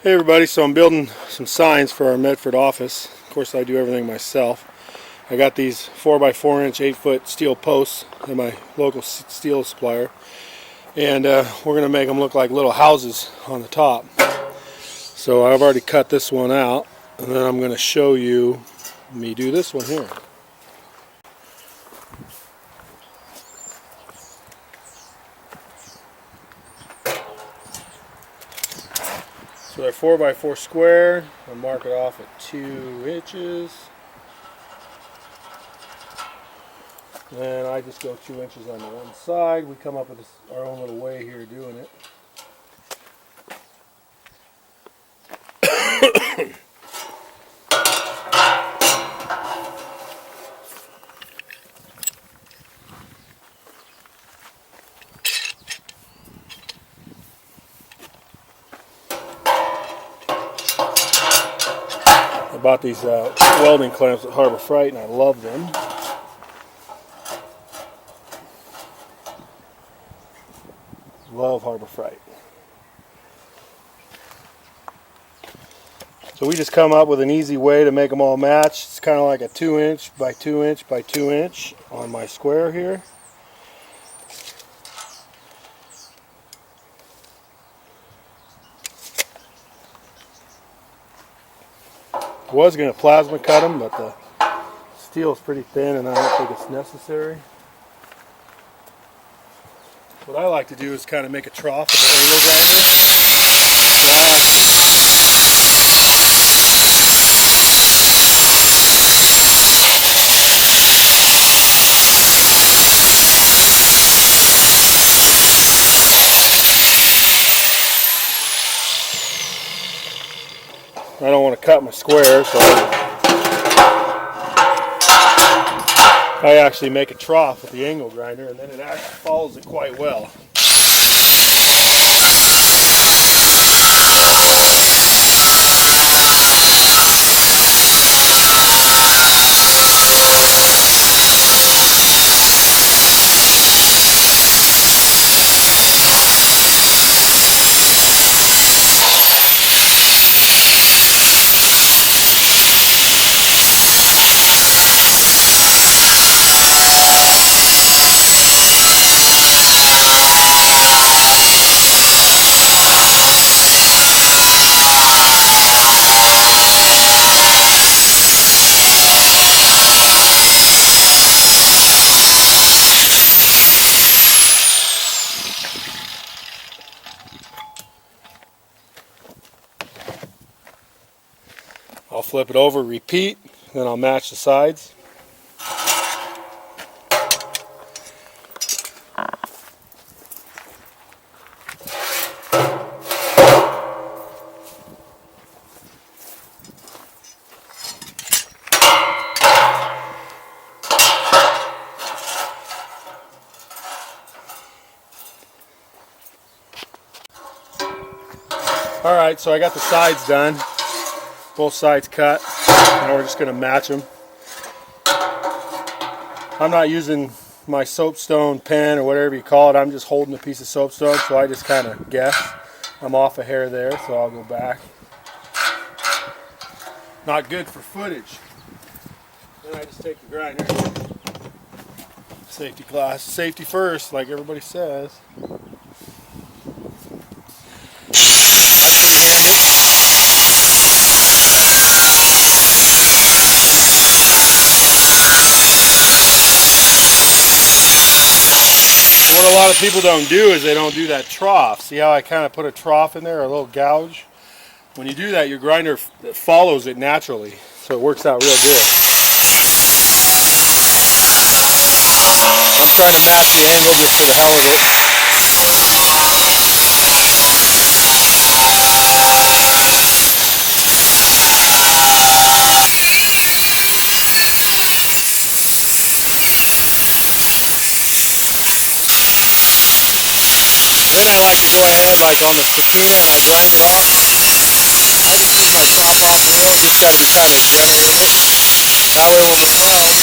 Hey everybody, so I'm building some signs for our Medford office. Of course I do everything myself. I got these 4x4 inch 8-foot steel posts at my local steel supplier, and we're going to make them look like little houses on the top. So I've already cut this one out, and then I'm going to show you me do this one here. So they're 4x4 square. I'll mark it off at 2 inches. Then I just go 2 inches on the one side. We come up with our own little way here doing it. I bought these welding clamps at Harbor Freight, and I love them. Love Harbor Freight. So we just come up with an easy way to make them all match. It's kind of like a 2 inch by 2 inch by 2 inch on my square here. I was going to plasma cut them, but the steel is pretty thin and I don't think it's necessary. What I like to do is kind of make a trough with an angle grinder. I don't want to cut my square, so I actually make a trough with the angle grinder, and then it actually follows it quite well. I'll flip it over, repeat, then I'll match the sides. Alright, so I got the sides done. Both sides cut. Now we're just going to match them. I'm not using my soapstone pen or whatever you call it. I'm just holding a piece of soapstone, so I just kind of guess. I'm off a hair there, so I'll go back. Not good for footage. Then I just take the grinder. Safety class. Safety first, like everybody says. What a lot of people don't do is they don't do that trough. See how I kind of put a trough in there, a little gouge? When you do that, your grinder follows it naturally, so it works out real good. I'm trying to match the angle just for the hell of it. Then I like to go ahead, like on the patina, and I grind it off. I just use my chop off wheel, just got to be kind of gentle with it. That way when we weld,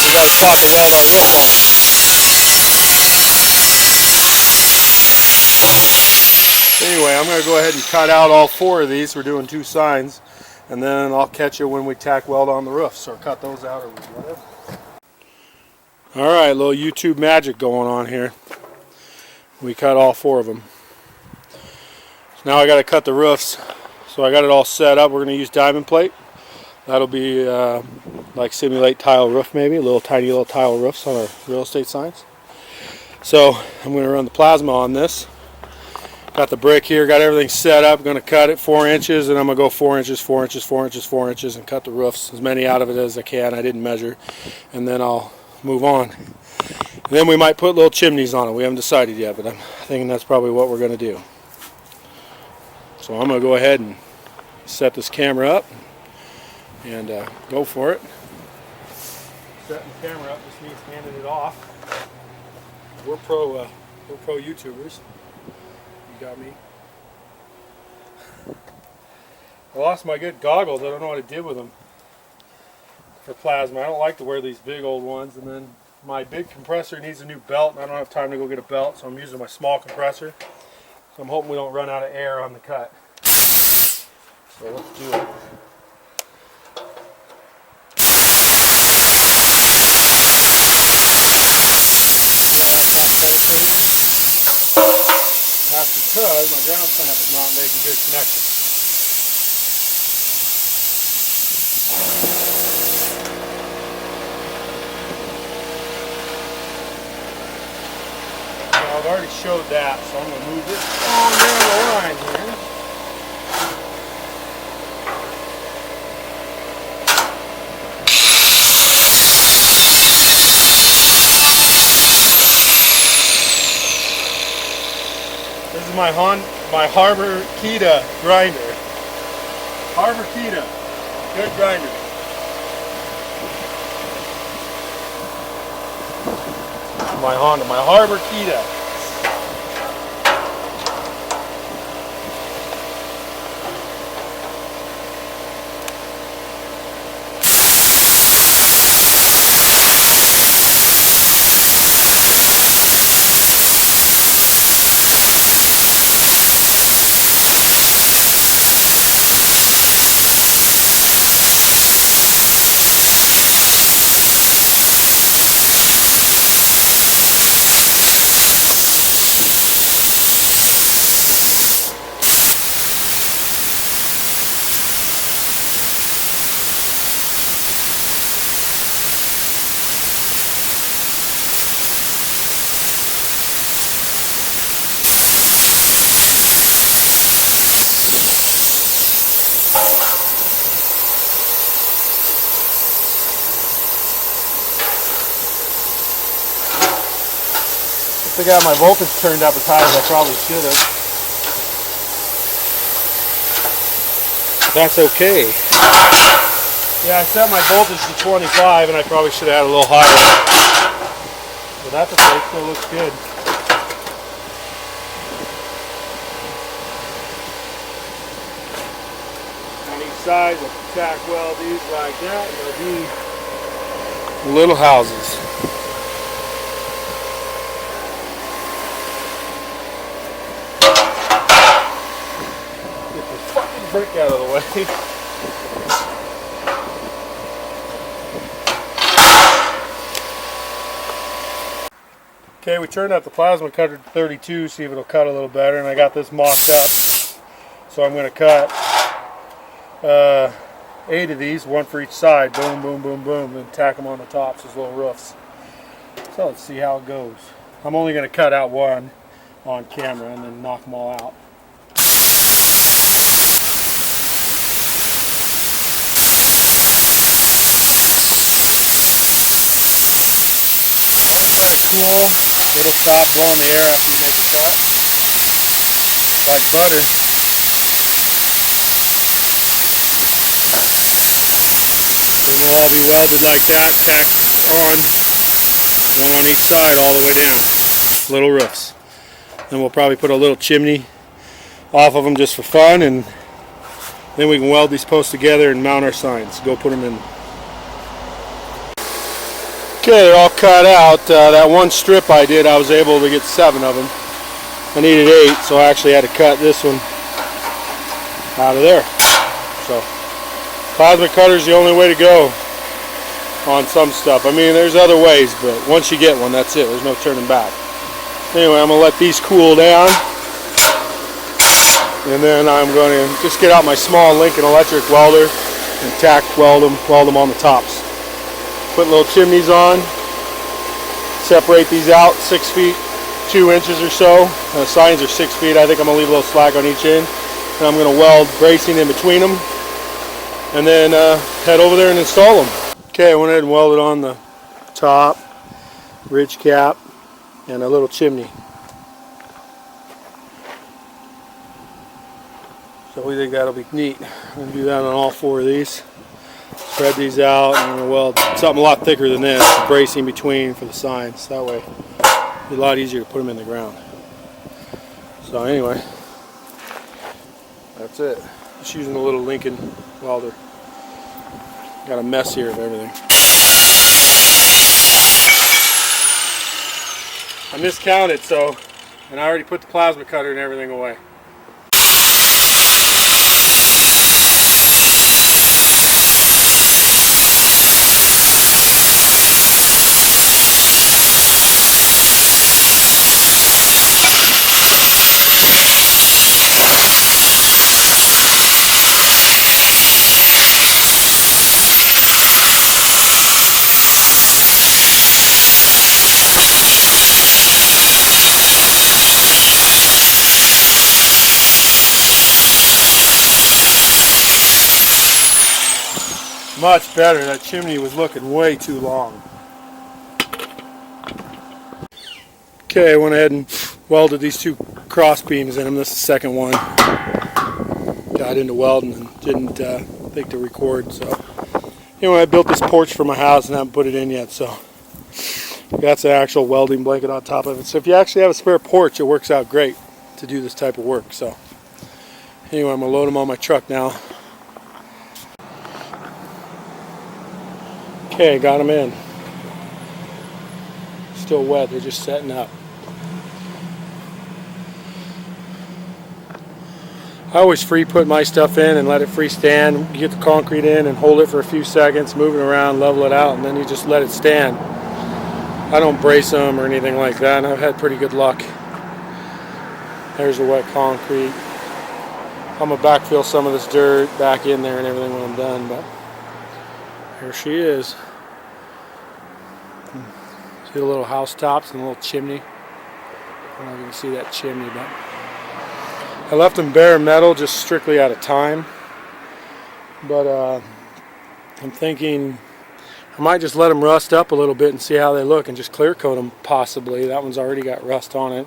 we got a spot to weld our lip on. Anyway, anyway, I'm going to go ahead and cut out all 4 of these. We're doing 2 signs, and then I'll catch you when we tack weld on the roofs, or cut those out, or whatever. Alright, little YouTube magic going on here. We cut all 4 of them. So now I got to cut the roofs. So I got it all set up. We're going to use diamond plate. That'll be like simulate tile roof, maybe tiny little tile roofs on our real estate signs. So I'm going to run the plasma on this. Got the brick here, got everything set up. I'm going to cut it 4 inches, and I'm going to go 4 inches, 4 inches, 4 inches, 4 inches, and cut the roofs, as many out of it as I can. I didn't measure, and then I'll move on. And then we might put little chimneys on it. We haven't decided yet, but I'm thinking that's probably what we're going to do. So I'm going to go ahead and set this camera up and go for it. Setting the camera up just means handing it off. We're pro YouTubers. You got me. I lost my good goggles. I don't know what I did with them for plasma. I don't like to wear these big old ones, and then my big compressor needs a new belt, and I don't have time to go get a belt, so I'm using my small compressor. So I'm hoping we don't run out of air on the cut. So let's do it. That's because my ground clamp is not making good connection. Now I've already showed that, so I'm going to move this on down the line here. This is my Harbor Kita grinder. Harbor Kita, good grinder. My Harbor Kita. I got my voltage turned up as high as I probably should have. But that's okay. Yeah, I set my voltage to 25 and I probably should have had a little higher. But that's okay, it still looks good. On each side, we'll tack weld these like that, and they'll be little houses. Brick out of the way. Okay, we turned out the plasma cutter to 32, see if it'll cut a little better, and I got this mocked up. So I'm going to cut 8 of these, 1 for each side, boom, boom, boom, boom, and tack them on the tops as little roofs. So let's see how it goes. I'm only going to cut out 1 on camera and then knock them all out. Cool. It'll stop blowing the air after you make a cut. Like butter. Then we'll all be welded like that, tacked on, 1 on each side all the way down. Little roofs. Then we'll probably put a little chimney off of them just for fun, and then we can weld these posts together and mount our signs. Go put them in. Okay, they're all cut out. That one strip I did, I was able to get 7 of them. I needed 8, so I actually had to cut this one out of there. So plasma cutter is the only way to go on some stuff. I mean, there's other ways, but once you get one, that's it. There's no turning back. Anyway, I'm going to let these cool down, and then I'm going to just get out my small Lincoln electric welder and tack weld them on the tops. Put little chimneys on, separate these out 6 feet 2 inches or so. The signs are 6 feet. I think I'm going to leave a little slack on each end, and I'm going to weld bracing in between them, and then head over there and install them. Okay, I went ahead and welded on the top, ridge cap, and a little chimney. So we think that'll be neat. I'm going to do that on all 4 of these. Spread these out, and I'm going to weld something a lot thicker than this, bracing between for the signs. That way it'll be a lot easier to put them in the ground. So anyway, that's it. Just using a little Lincoln welder. Got a mess here of everything. I miscounted, and I already put the plasma cutter and everything away. Much better. That chimney was looking way too long. Okay, I went ahead and welded these 2 cross beams in them. This is the second one. Got into welding and didn't think to record. So anyway, I built this porch for my house and haven't put it in yet. So that's the actual welding blanket on top of it. So if you actually have a spare porch, it works out great to do this type of work. So anyway, I'm gonna load them on my truck now. Okay, got them in. Still wet, they're just setting up. I always free put my stuff in and let it freestand. You get the concrete in and hold it for a few seconds, move it around, level it out, and then you just let it stand. I don't brace them or anything like that, and I've had pretty good luck. There's the wet concrete. I'm going to backfill some of this dirt back in there and everything when I'm done, but here she is. See the little house tops and the little chimney? I don't know if you can see that chimney, but I left them bare metal just strictly out of time. But I'm thinking I might just let them rust up a little bit and see how they look and just clear coat them possibly. That one's already got rust on it.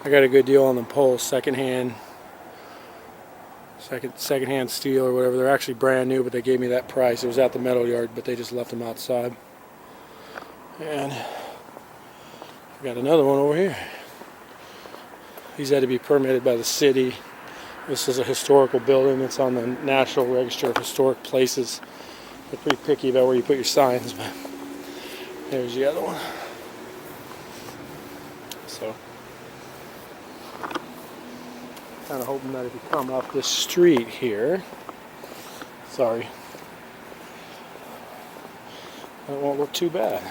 I got a good deal on the poles, secondhand steel or whatever. They're actually brand new, but they gave me that price. It was at the metal yard, but they just left them outside. And I got another one over here. These had to be permitted by the city. This is a historical building. It's on the National Register of Historic Places. They're pretty picky about where you put your signs, but there's the other one. So, kind of hoping that if you come up this street here, sorry, it won't look too bad.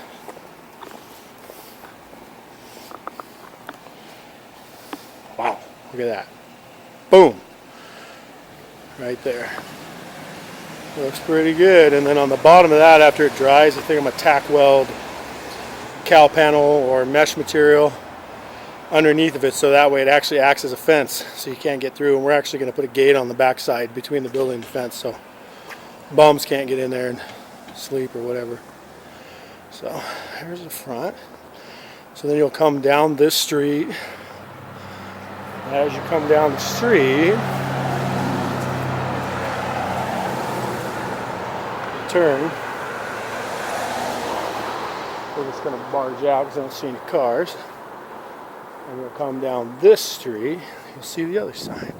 Wow, look at that. Boom. Right there. Looks pretty good. And then on the bottom of that, after it dries, I think I'm going to tack weld cowl panel or mesh material underneath of it, so that way it actually acts as a fence so you can't get through. And we're actually going to put a gate on the back side between the building and the fence so bums can't get in there and sleep or whatever. So here's the front. So then you'll come down this street. As you come down the street, turn. We're just going to barge out because I don't see any cars. And we'll come down this street. You'll see the other side.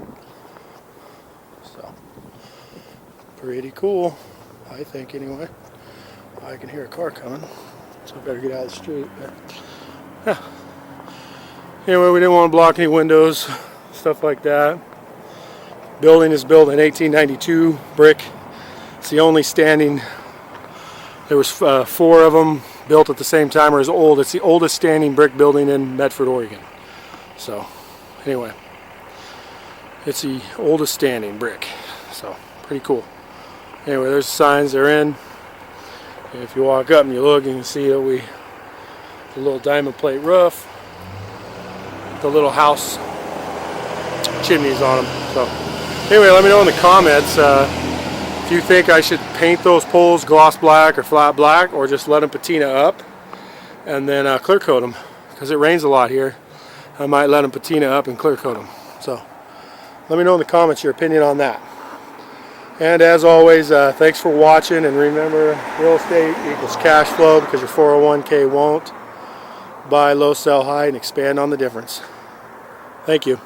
So, pretty cool, I think anyway. I can hear a car coming, so I better get out of the street. But, yeah. Anyway, we didn't want to block any windows, stuff like that. Building is built in 1892, brick. It's the only standing, there was 4 of them built at the same time, or as old. It's the oldest standing brick building in Medford, Oregon. So, anyway, it's the oldest standing brick. So, pretty cool. Anyway, there's the signs they're in. And if you walk up and you look, you can see that the little diamond plate roof, the little house chimneys on them. So, anyway, let me know in the comments if you think I should paint those poles gloss black or flat black, or just let them patina up and then clear coat them, because it rains a lot here. I might let them patina up and clear coat them. So let me know in the comments your opinion on that. And as always, thanks for watching, and remember, real estate equals cash flow, because your 401k won't. Buy low, sell high, and expand on the difference. Thank you.